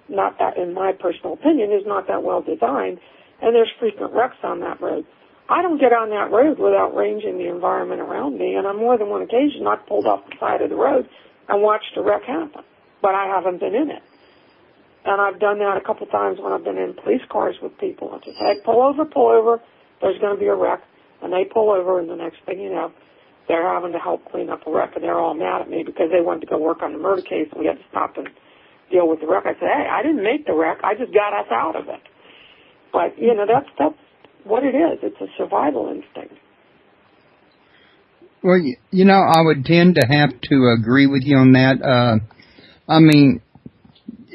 not that, in my personal opinion, is not that well designed, and there's frequent wrecks on that road. I don't get on that road without ranging the environment around me, and on more than one occasion I've pulled off the side of the road and watched a wreck happen, but I haven't been in it. And I've done that a couple times when I've been in police cars with people. I just say, pull over, there's going to be a wreck, and they pull over, and the next thing you know, they're having to help clean up a wreck, and they're all mad at me because they wanted to go work on the murder case, and we had to stop and deal with the wreck. I said, hey, I didn't make the wreck, I just got us out of it. But, you know, that's what it is. It's a survival instinct. Well, you know, I would tend to have to agree with you on that. I mean,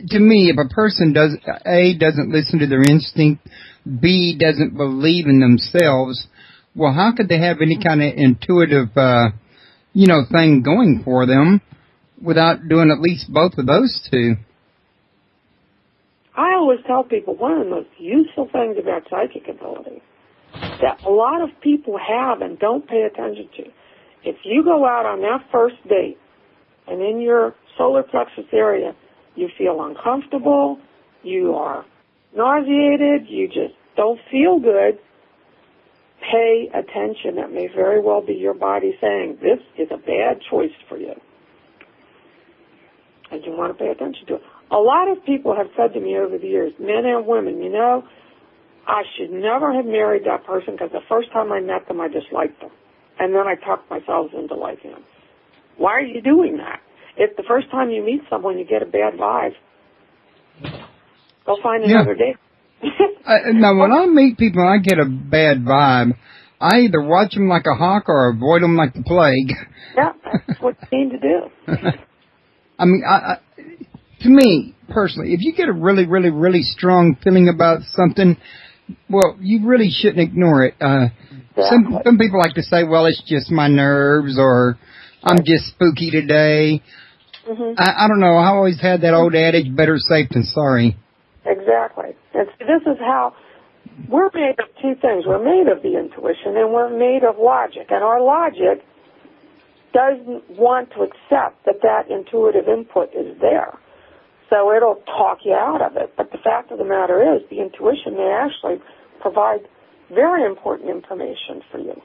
to me, if a person doesn't listen to their instinct, B, doesn't believe in themselves, well, how could they have any kind of intuitive, thing going for them without doing at least both of those two? I always tell people one of the most useful things about psychic ability that a lot of people have and don't pay attention to. If you go out on that first date and in your solar plexus area you feel uncomfortable, you are nauseated, you just don't feel good, pay attention. That may very well be your body saying, this is a bad choice for you. And you want to pay attention to it. A lot of people have said to me over the years, men and women, you know, I should never have married that person because the first time I met them, I disliked them. And then I talked myself into liking them. Why are you doing that? If the first time you meet someone, you get a bad vibe, go find another date. Now, when I meet people and I get a bad vibe, I either watch them like a hawk or avoid them like the plague. Yeah, that's what you need to do. I mean, to me, personally, if you get a really, really, really strong feeling about something, well, you really shouldn't ignore it. Some people like to say, well, it's just my nerves, or I'm just spooky today. Mm-hmm. I don't know. I always had that old adage, better safe than sorry. Exactly. And this is how we're made of two things. We're made of the intuition, and we're made of logic. And our logic doesn't want to accept that intuitive input is there. So it'll talk you out of it. But the fact of the matter is the intuition may actually provide very important information for you.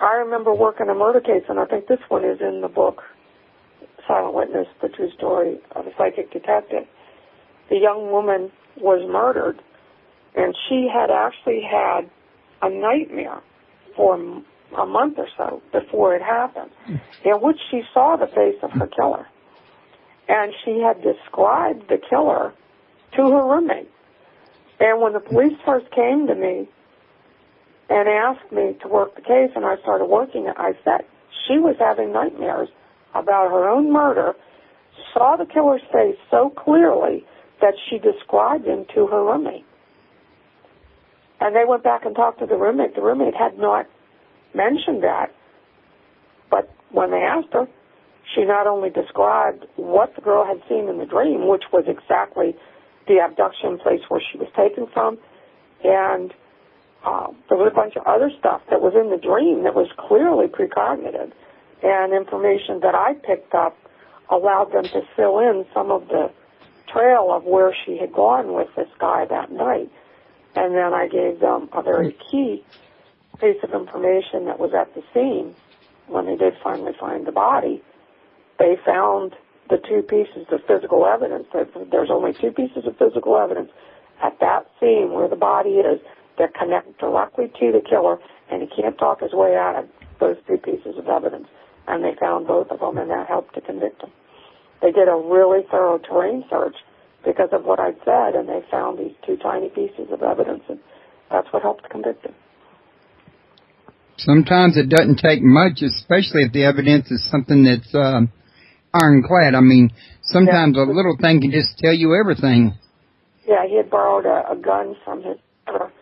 I remember working a murder case, and I think this one is in the book, Silent Witness, The True Story of a Psychic Detective. The young woman was murdered, and she had actually had a nightmare for a month or so before it happened, in which she saw the face of her killer. And she had described the killer to her roommate. And when the police first came to me and asked me to work the case, and I started working it, I said she was having nightmares about her own murder, saw the killer's face so clearly that she described him to her roommate. And they went back and talked to the roommate. The roommate had not mentioned that, but when they asked her, she not only described what the girl had seen in the dream, which was exactly the abduction place where she was taken from, and there was a bunch of other stuff that was in the dream that was clearly precognitive, and information that I picked up allowed them to fill in some of the trail of where she had gone with this guy that night. And then I gave them a very key piece of information that was at the scene. When they did finally find the body, they found the two pieces of physical evidence. There's only two pieces of physical evidence at that scene where the body is that connect directly to the killer, and he can't talk his way out of those two pieces of evidence. And they found both of them, and that helped to convict him. They did a really thorough terrain search because of what I'd said, and they found these two tiny pieces of evidence, and that's what helped convict him. Sometimes it doesn't take much, especially if the evidence is something that's ironclad. I mean, sometimes a little thing can just tell you everything. Yeah, he had borrowed a gun from his brother,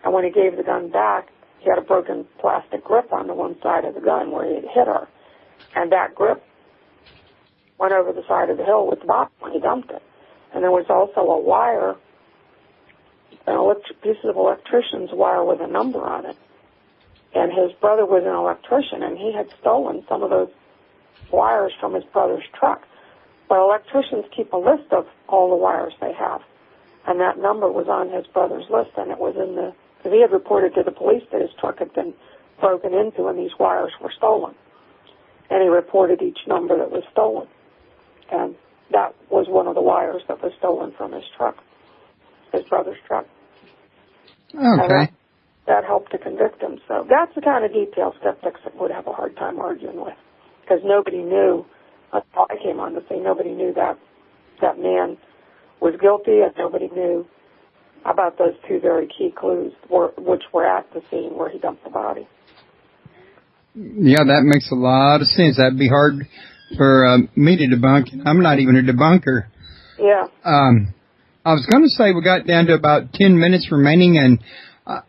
and when he gave the gun back, he had a broken plastic grip on the one side of the gun where he had hit her. And that grip went over the side of the hill with the box when he dumped it. And there was also a wire, piece of electrician's wire with a number on it. And his brother was an electrician, and he had stolen some of those wires from his brother's truck. But electricians keep a list of all the wires they have. And that number was on his brother's list, and it was in the, because he had reported to the police that his truck had been broken into and these wires were stolen. And he reported each number that was stolen. And that was one of the wires that was stolen from his truck, his brother's truck. Okay. That helped to convict him. So that's the kind of detail skeptics would have a hard time arguing with, because nobody knew, until I came on to say, nobody knew that that man was guilty, and nobody knew about those two very key clues, which were at the scene where he dumped the body. Yeah, that makes a lot of sense. That'd be hard for me to debunk. I'm not even a debunker. Yeah. I was going to say we got down to about 10 minutes remaining, and, I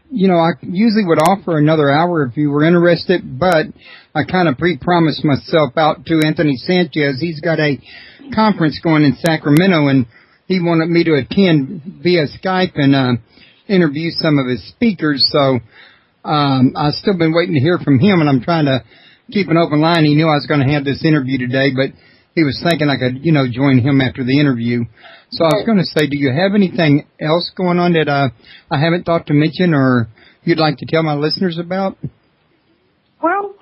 usually would offer another hour if you were interested, but I kind of pre-promised myself out to Anthony Sanchez. He's got a conference going in Sacramento, and he wanted me to attend via Skype and interview some of his speakers, so I've still been waiting to hear from him, and I'm trying to keep an open line. He knew I was going to have this interview today, but he was thinking I could, join him after the interview. So I was going to say, do you have anything else going on that I haven't thought to mention or you'd like to tell my listeners about? Well,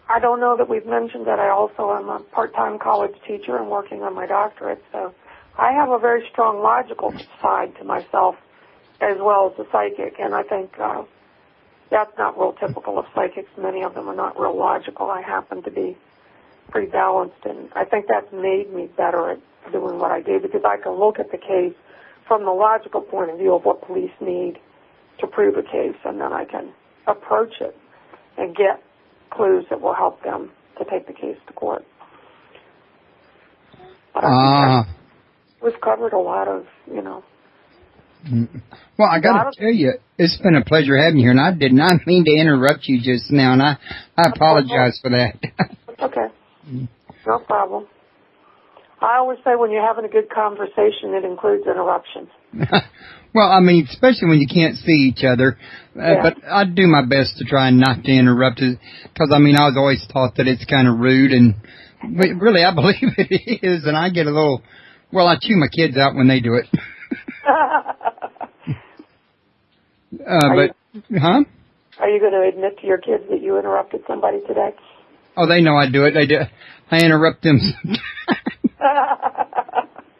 I don't know that we've mentioned that I also am a part-time college teacher and working on my doctorate, so I have a very strong logical side to myself as well as the psychic, and I think that's not real typical of psychics. Many of them are not real logical. I happen to be pretty balanced, and I think that's made me better at doing what I do, because I can look at the case from the logical point of view of what police need to prove a case, and then I can approach it and get clues that will help them to take the case to court. But I think we've covered a lot of, Well, I got to tell you, it's been a pleasure having you here, and I did not mean to interrupt you just now, and I apologize for that. It's okay. No problem. I always say when you're having a good conversation, it includes interruptions. Well, I mean, especially when you can't see each other. Yeah. But I do my best to try not to interrupt it, because, I was always taught that it's kind of rude, and really I believe it is, and I get a little, I chew my kids out when they do it. Are you going to admit to your kids that you interrupted somebody today? Oh, they know I do it. I interrupt them sometimes.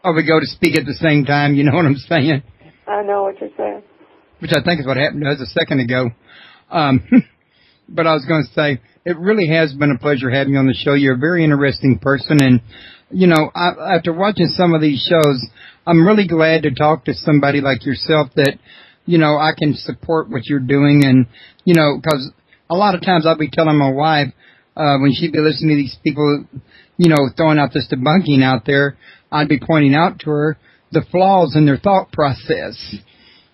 Or we go to speak at the same time, you know what I'm saying? I know what you're saying. Which I think is what happened to us a second ago. But I was going to say, it really has been a pleasure having you on the show. You're a very interesting person, and, after watching some of these shows, I'm really glad to talk to somebody like yourself that, I can support what you're doing, and, because a lot of times I'll be telling my wife, when she'd be listening to these people, throwing out this debunking out there, I'd be pointing out to her the flaws in their thought process.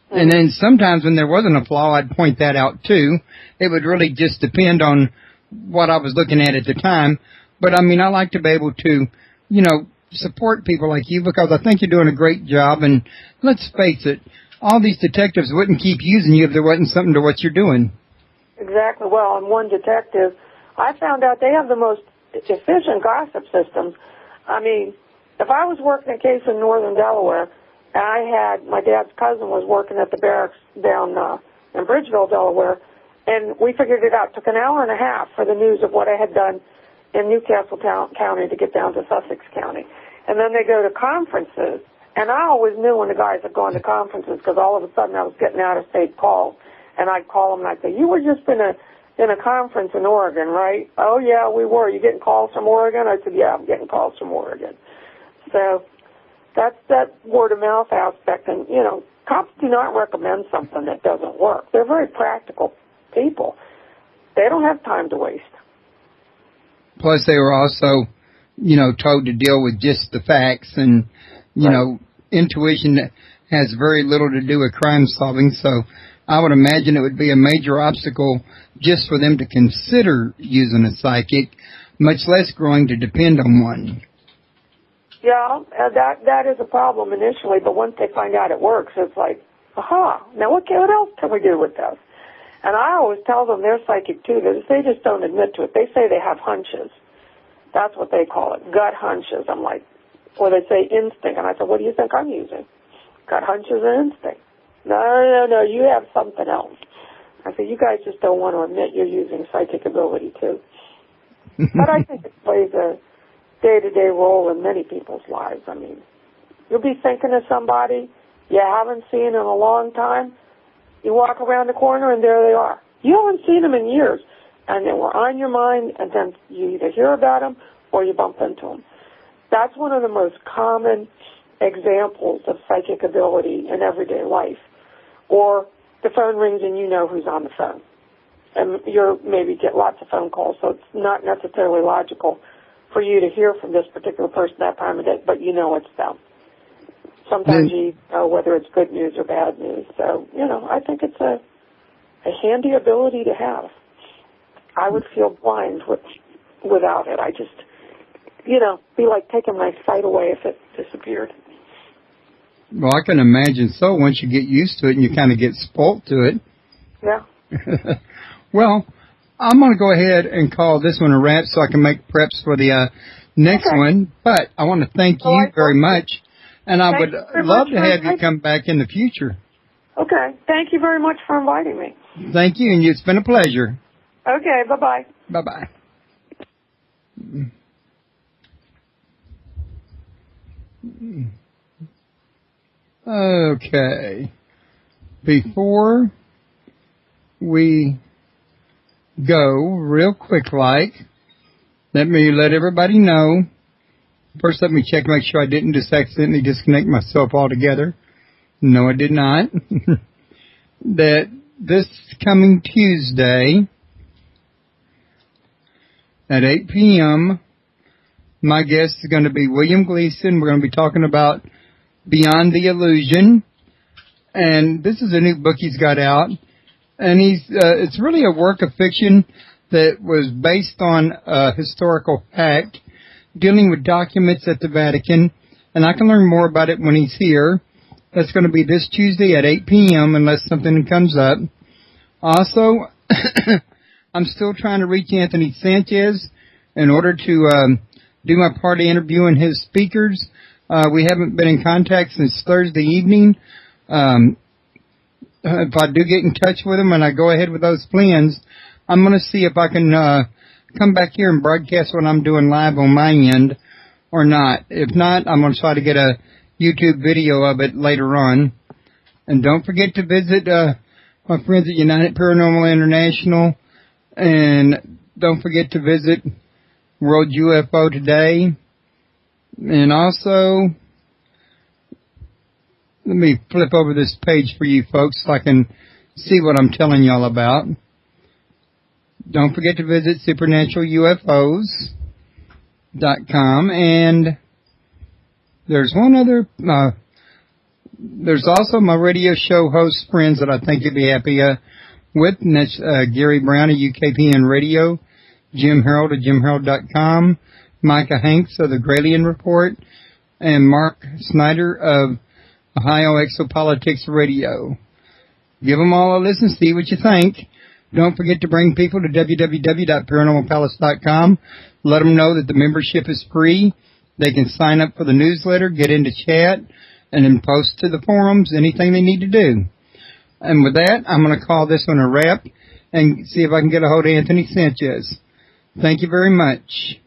Mm-hmm. And then sometimes when there wasn't a flaw, I'd point that out too. It would really just depend on what I was looking at the time. But I like to be able to, support people like you, because I think you're doing a great job. And let's face it, all these detectives wouldn't keep using you if there wasn't something to what you're doing. Exactly. Well, and one detective, I found out they have the most efficient gossip systems. If I was working a case in northern Delaware, and I had my dad's cousin was working at the barracks down in Bridgeville, Delaware, and we figured it out. It took an hour and a half for the news of what I had done in Newcastle County to get down to Sussex County. And then they go to conferences, and I always knew when the guys had gone to conferences, because all of a sudden I was getting out-of-state calls, and I'd call them and I'd say, "You were just in a conference in Oregon, right?" "Oh, yeah, we were. You getting calls from Oregon?" I said, "Yeah, I'm getting calls from Oregon." So that's that word-of-mouth aspect. And, cops do not recommend something that doesn't work. They're very practical people. They don't have time to waste. Plus, they were also, told to deal with just the facts. And, intuition has very little to do with crime solving. So I would imagine it would be a major obstacle just for them to consider using a psychic. much less growing to depend on one. Yeah, that is a problem initially, but once they find out it works, it's like, aha, now what else can we do with this? And I always tell them they're psychic too. They just don't admit to it. They say they have hunches. That's what they call it, gut hunches. I'm like, or they say instinct. And I said, what do you think I'm using? Gut hunches and instinct. No, you have something else. I said, you guys just don't want to admit you're using psychic ability too. But I think it plays a day-to-day role in many people's lives. I mean, you'll be thinking of somebody you haven't seen in a long time. You walk around the corner and there they are. You haven't seen them in years, and they were on your mind, and then you either hear about them or you bump into them. That's one of the most common examples of psychic ability in everyday life. Or the phone rings and you know who's on the phone. And you maybe get lots of phone calls, so it's not necessarily logical for you to hear from this particular person that time of day, but you know it's them. Sometimes you know whether it's good news or bad news. So, I think it's a handy ability to have. I would feel blind without it. I just, be like taking my sight away if it disappeared. Well, I can imagine so once you get used to it and you kind of get spoilt to it. Yeah. Well, I'm going to go ahead and call this one a wrap so I can make preps for the next one. But I want to thank you very much. And I would love to have you come back in the future. Okay. Thank you very much for inviting me. Thank you, and it's been a pleasure. Okay. Bye-bye. Bye-bye. Okay. Before we go, real quick let me let everybody know. First, let me check, make sure I didn't just accidentally disconnect myself altogether. No, I did not. That this coming Tuesday at 8 p.m., my guest is going to be William Gleason. We're going to be talking about Beyond the Illusion. And this is a new book he's got out. And it's really a work of fiction that was based on a historical fact dealing with documents at the Vatican. And I can learn more about it when he's here. That's going to be this Tuesday at 8 p.m. unless something comes up. Also, I'm still trying to reach Anthony Sanchez in order to do my party interview and his speakers. We haven't been in contact since Thursday evening. If I do get in touch with him and I go ahead with those plans, I'm going to see if I can come back here and broadcast what I'm doing live on my end or not. If not, I'm going to try to get a YouTube video of it later on. And don't forget to visit my friends at United Paranormal International. And don't forget to visit World UFO Today. And also, let me flip over this page for you folks so I can see what I'm telling y'all about. Don't forget to visit supernaturalufos.com. And there's one other, there's also my radio show host friends that I think you'll be happy with. And that's Gary Brown of UKPN Radio, Jim Harold of jimharold.com, Micah Hanks of the Gralien Report, and Mark Snyder of Ohio Exopolitics Radio. Give them all a listen, see what you think. Don't forget to bring people to www.paranormalpalace.com. Let them know that the membership is free. They can sign up for the newsletter, get into chat, and then post to the forums anything they need to do. And with that, I'm going to call this one a wrap and see if I can get a hold of Anthony Sanchez. Thank you very much.